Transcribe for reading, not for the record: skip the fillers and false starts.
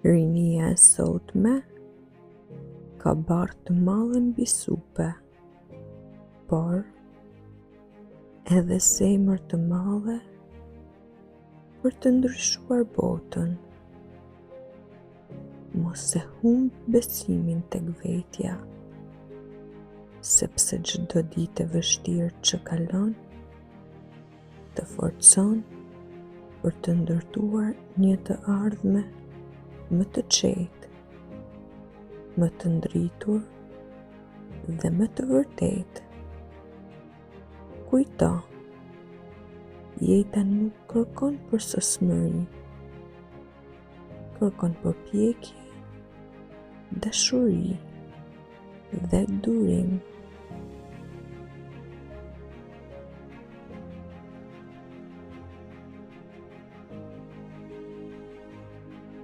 Rinia e sotme ka barë të madhe mbi supe, por edhe zemër të madhe për të ndryshuar botën. Mos e humb besimin tek vetja, sepse çdo ditë e vështirë që kalon të forcon për të ndërtuar një të ardhme më të qetë, më të ndritur dhe më të vërtetë. Kujto, jeta nuk kërkon përsosmëri, kërkon përpjekje, dashuri dhe durim.